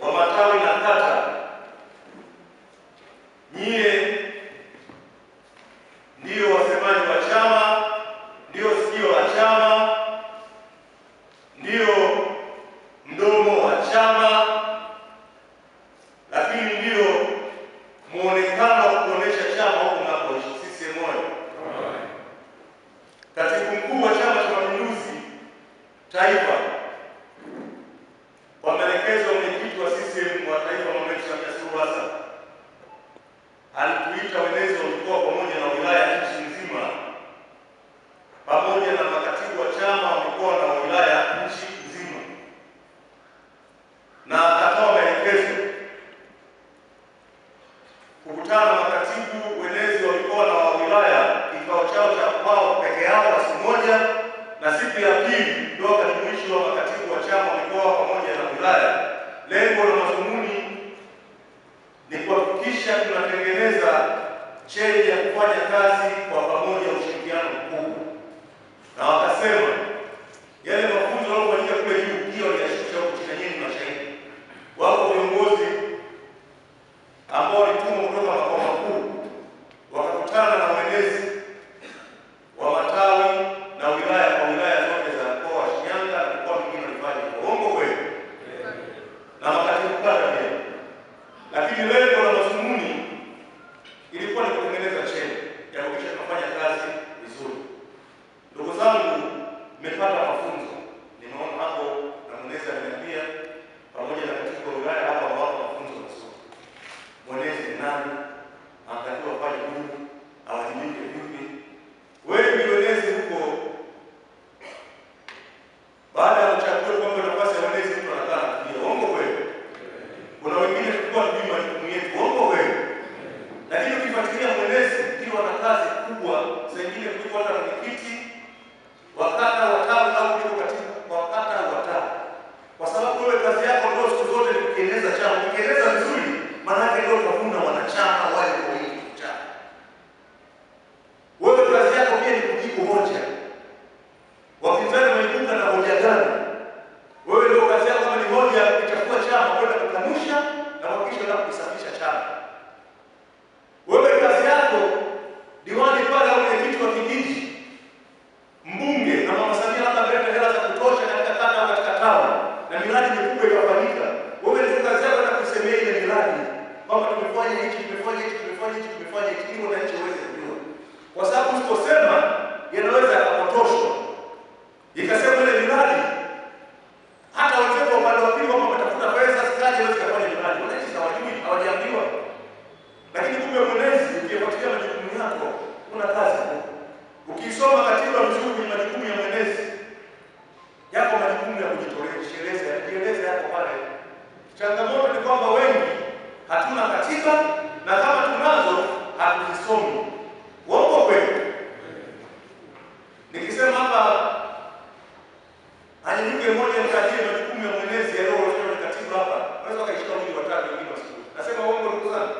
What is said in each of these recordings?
wa matawi na kata, nyie ndio wasemaji wa chama, ndio sikio la chama, ndio mdomo wa chama, lakini ndio muonekano wa kuonesha chama huko mnapoishi. CCM moyo. Katibu mkuu wa Chama cha Mapinduzi Taifa, kwa maelekezo ya mwenyekiti wa CCM wa taifa Mama Samia Suluhu Hassan, alituita wenezi wa mikoa pamoja na wilaya nchi nzima, pamoja na makatibu wa chama wa mikoa na wilaya nchi nzima, na akatoa maelekezo kukutana na makatibu wenezi wa mikoa na wa wilaya kikao chao cha kwao peke yao kwa siku moja, na siku ya pili ndio wakajumuishwa makatibu wa chama wa mikoa pamoja na wilaya. Lengo la mazungumzo ni kuhakikisha tunatengeneza cheni ya kufanya kazi kwa pamoja, ushirikiano mkubwa. Na wakasema yale mafunzo yaliyofanyika kule juu hiyo yashusha huko chini, nyinyi mashahidi. Wako viongozi ambao walitumwa kutoka makao makuu wakakutana na wenezi wa matawi na wilaya kwa wilaya zote za mkoa wa Shinyanga na mkoa mwingine walifanya uongo kweli, na makatibu kata pia. Lakini lengo la mazungumzo ilikuwa ni kutengeneza cheni ya kuhakikisha tunafanya kazi vizuri. Ndugu zangu, mmepata mafunzo. Nimeona hapo na mwenezi ameniambia pamoja na katibu wa wilaya hapa wao mafunzo mazuri. Mwenezi ni nani? Anatakiwa afanye nini? Awajibike vipi? Wengi wenezi huko baada ya uchaguzi kwamba nafasi ya wenezi mtu anakaa na uongo kweli. Kuna wengine tulikuwa tujui majukumu yetu, uongo kweli. Lakini ukifuatilia mwenezi ndio ana kazi kubwa, saa nyingine kuliko hata mwenyekiti wakata watawi au kuliko katibu wakata watawi. Kwa sababu wewe kazi yako ndio siku zote ni kukieleza chama. Ukieleza vizuri maana yake ndio utavuna wanachama wale kwa hili chama. Wewe kazi yako pia ni kujibu hoja. Wapinzani wameibuka na hoja gani? Wewe ndio kazi yako kama ni hoja kuchafua chama kwenda kukanusha na kuhakikisha na kusafisha chama. Wewe kazi yako diwani pale au mwenyekiti wa kijiji, mbunge na Mama Samia labda ameleta hela za kutosha katika kata au katika tawi na miradi mikubwa ikafanyika. Wewe ndio kazi yako na kusemea ile miradi kwamba tumefanya hichi, tumefanya hichi, tumefanya hichi, tumefanya hichi, ili wananchi waweze kujua. Kwa sababu usiposema yanaweza yakapotoshwa. Ikasema ile miradi hata wenzetu upande wa pili kama watafuta pesa sikaje hawezi kufanya miradi. Wananchi hawajui, hawajaambiwa. Lakini kumbe mwenezi ukifuatilia majukumu yako una kazi kubwa. Ukisoma katiba vizuri kwenye majukumu ya mwenezi, yako majukumu ya kujitolea, kujieleza yako pale. Changamoto ni kwamba wengi hatuna katiba na kama tunazo hatuzisomi. Uongo kweli? Nikisema hapa anyuke mmoja mtajie majukumu ya mwenezi yaliyoorodheshwa kwenye katiba hapa, unaweza kaishika wili watatu wengine wasiku. Nasema uongo ndugu zangu?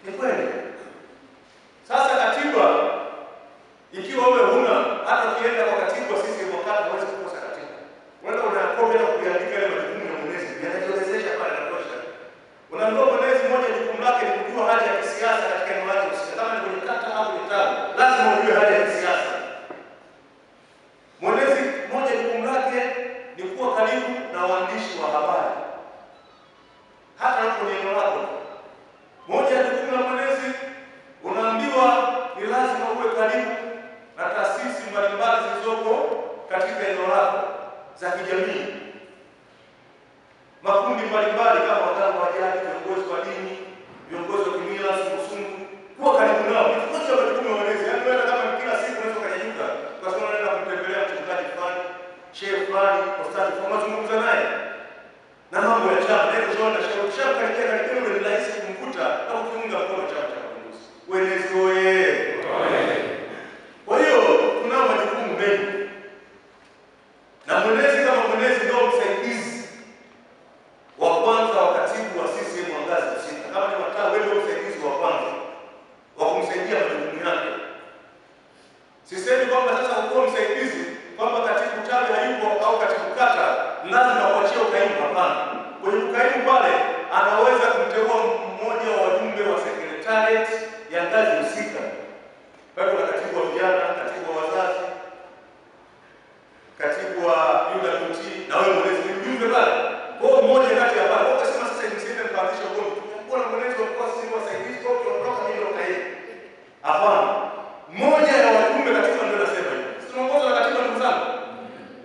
Ni kweli. Sasa katiba ikiwa wewe huna, hata ukienda kwa katibu wa sisi wakati huwezi kukosa katiba. Unaenda unakopa na kuandika ile majukumu ya mwenezi, yanajua mmoja kati ya wale wakasema sasa niseme mkaanzisha ugomvi. Tukikuwa na mwenezi wa kwa sisi wasaidizi kwa kuondoka hilo kae. Hapana. Mmoja ya wajumbe katiba ndio anasema hivi. Tunaongoza na katiba ndugu zangu.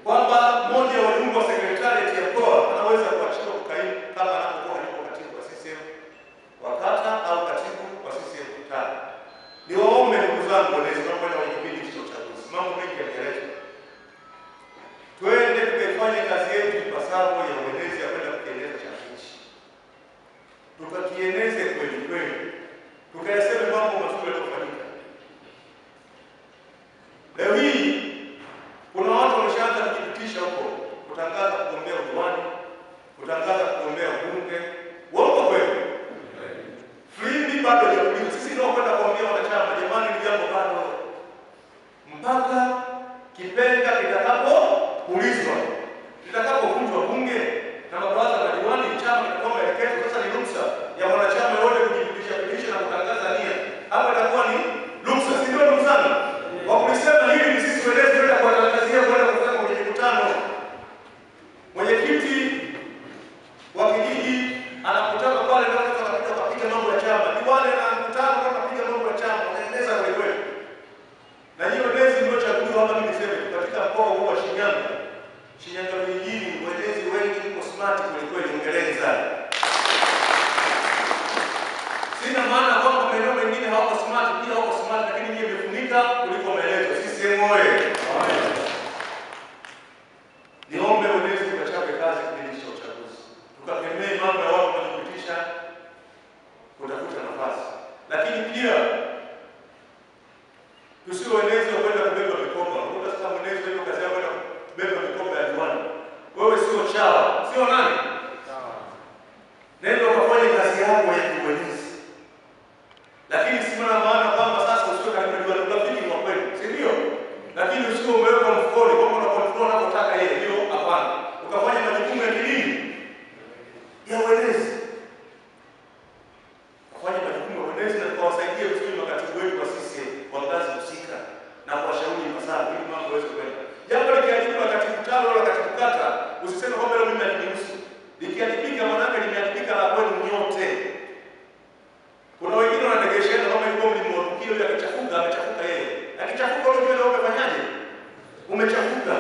Kwamba mmoja wa wajumbe wa secretariat ya mkoa anaweza kuachiwa kukaimu kama anapokuwa hayuko katibu wa CCM wa kata au katibu wa CCM mtaa. Niwaombe ndugu zangu walezi tunapoenda kwenye kipindi cha uchaguzi. Mambo mengi yameelezwa. Twende tukafanye kazi yetu ipasavyo ya uenezi ya kwenda kukieneza chama hichi. Tukakieneze kweli kweli. Tukayaseme mambo mazuri yaliyofanyika. Leo hii kuna watu wameshaanza kujipitisha huko, kutangaza kugombea udiwani, kutangaza kugombea ubunge. Wako kweli? Filimbi bado haijapuliza. Sisi ndio kwenda kuambia wanachama, jamani ni jambo bado. Mpaka kipenga kitakapoulizwa, kitakapovunjwa bunge na mabaraza ya madiwani, chama kitakuwa maelekezo. Sasa ni ruksa ya wanachama wote kujipitisha na kutangaza nia. Hapo itakuwa ni ruksa, si ndio ndugu zangu? Wakulisema hili ni sisi wenyewe tunaenda kuwatangazia kwenda kufanya kwenye mkutano. Mwenyekiti wa kijiji anakutana pale na watu wanapita kupiga mambo ya chama. Diwani na mkutano kama kupiga mambo ya chama, wanaeleza kweli kweli. Na hiyo lezi ndio chaguliwa hapa mimi niseme katika mkoa huu wa Shinyanga. Shinyanga vijijini welezi wengi mko smart kweli kweli, ongeleni sana. Sina maana kwamba maeneo mengine hawako smart, pia hawako smart, lakini nyinyi mmefunika kuliko maelezo. Sisi moyo. Niombe welezi tukachape kazi kipindi cha uchaguzi. Tukakemee mambo ya watu wanajipitisha kutafuta nafasi. Lakini pia tusiwe wenezi wa kwenda kubeba mikoba. Unakuta sasa mwenezi ndio kazi yake kwenda kubeba mikoba ya diwani. Wewe sio chawa, sio nani? Sawa. Nenda ukafanye kazi yako ya kiwenezi. Lakini si maana kwamba sasa usiwe karibu na diwani, rafiki ni wa kweli, si ndio? Lakini usiwe umeweka mfukoni kwamba una control unapotaka yeye, hiyo hapana. Ukafanya majukumu ya kidini ya uwenezi. Kufanya majukumu ya uwenezi na kuwasaidia vizuri makatibu wetu wa sisi wa ngazi husika na kuwashauri ipasavyo ili mambo yaweze kwenda. Jambo likiadhibiwa katibu tano wala katibu kata, usiseme kwamba leo mimi nalihusu. Likiadhibika maana yake limeadhibika la kwenu nyote. Kuna wengine wanategeshana kama yuko mlimwatukio yule akichafuka amechafuka yeye. Akichafuka wewe ndio umefanyaje? Umechafuka.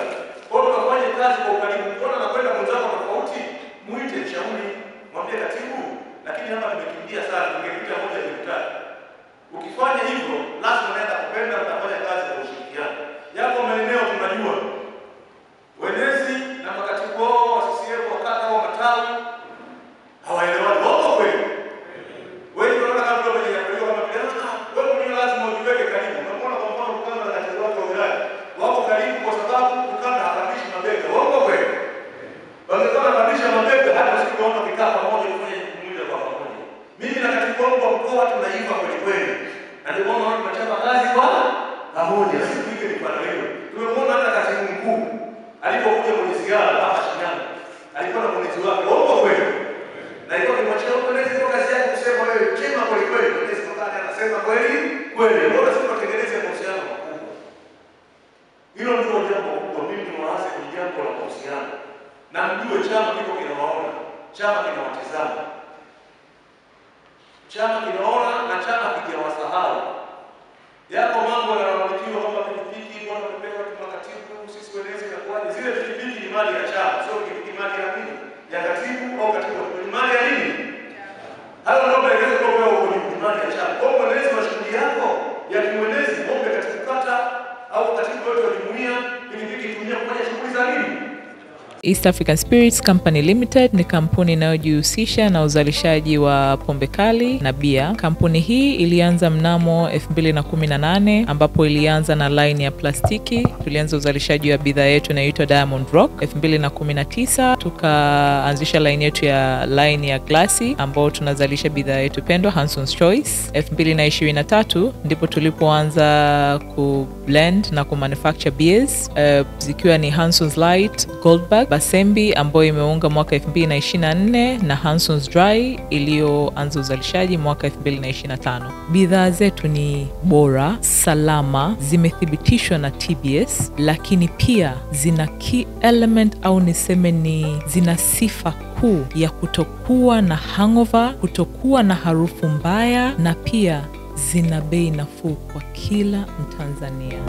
Kwa hiyo ukafanye kazi kwa ukaribu. Unaona anakwenda mwenzako tofauti, muite shauri, mwambie katibu, lakini hapa tumekimbia sana, tungepita moja mitatu. Ukifanya hivyo, lazima unaenda kupenda mtafanya kazi kwa ushirikiano. Yako maeneo tunajua. Wenezi na makatibu wao wa CCM wakati au matawi hawaelewani. Wako kweli? Wewe unaona kama vile unajaribu kama vile wewe mwenyewe lazima ujiweke karibu. Unaona kwa mfano ukanda na katibu wako wa wilaya wako karibu kwa sababu ukanda hapandishi mabega. Wako kweli? Wangekuwa wanapandisha mabega hata usipoona kikaa pamoja kufanya mwili kwa pamoja. Mimi na katibu wangu wa mkoa tunaiva kweli kweli. Na ndio maana tunachapa kazi kwa pamoja. Sisi tuige mifano hiyo. Tumemwona hata katibu mkuu alipokuja kwenye sigara hapa Shinyanga. Alikuwa na mwenezi wake. Wako kweli? Na ilikuwa kimwachia mwenezi kwa kazi yake kusema wewe chema kweli kweli. Mwenezi mkani anasema kweli kweli. Mbona sisi tutengeneze mahusiano makubwa? Hilo ndio jambo kubwa. Mimi niwaase kwenye jambo la mahusiano. Na mjue chama kiko kinawaona, chama kinawatazama. Chama kinaona na chama kinawasahau. Yako mambo yanayolitiwa kama pikipiki, bwana tumepewa makatibu, sisi wenezi na kwaje. Zile pikipiki ni mali ya chama, sio pikipiki mali ya nini? Ya katibu au katibu ni mali ya nini? Hayo ndio maelezo kwa wewe ni mali ya chama. Kwa mwenezi wa shughuli yako ya kimwenezi, ombe katibu kata au katibu wote wa jumuiya, pikipiki tumia kufanya shughuli za nini? East African Spirits Company Limited ni kampuni inayojihusisha na uzalishaji wa pombe kali na bia. Kampuni hii ilianza mnamo 2018 ambapo ilianza na line ya plastiki. Tulianza uzalishaji wa bidhaa yetu inayoitwa Diamond Rock. 2019 tukaanzisha line yetu ya line ya glasi ambao tunazalisha bidhaa yetu pendwa Hanson's Choice. 2023 ndipo tulipoanza ku blend na ku manufacture beers zikiwa ni Hanson's Light, Goldberg Basembi ambayo imeunga mwaka 2024 na Hanson's Dry iliyoanza uzalishaji mwaka 2025. Bidhaa zetu ni bora, salama, zimethibitishwa na TBS, lakini pia zina key element au niseme ni zina sifa kuu ya kutokuwa na hangover, kutokuwa na harufu mbaya, na pia zina bei nafuu kwa kila Mtanzania.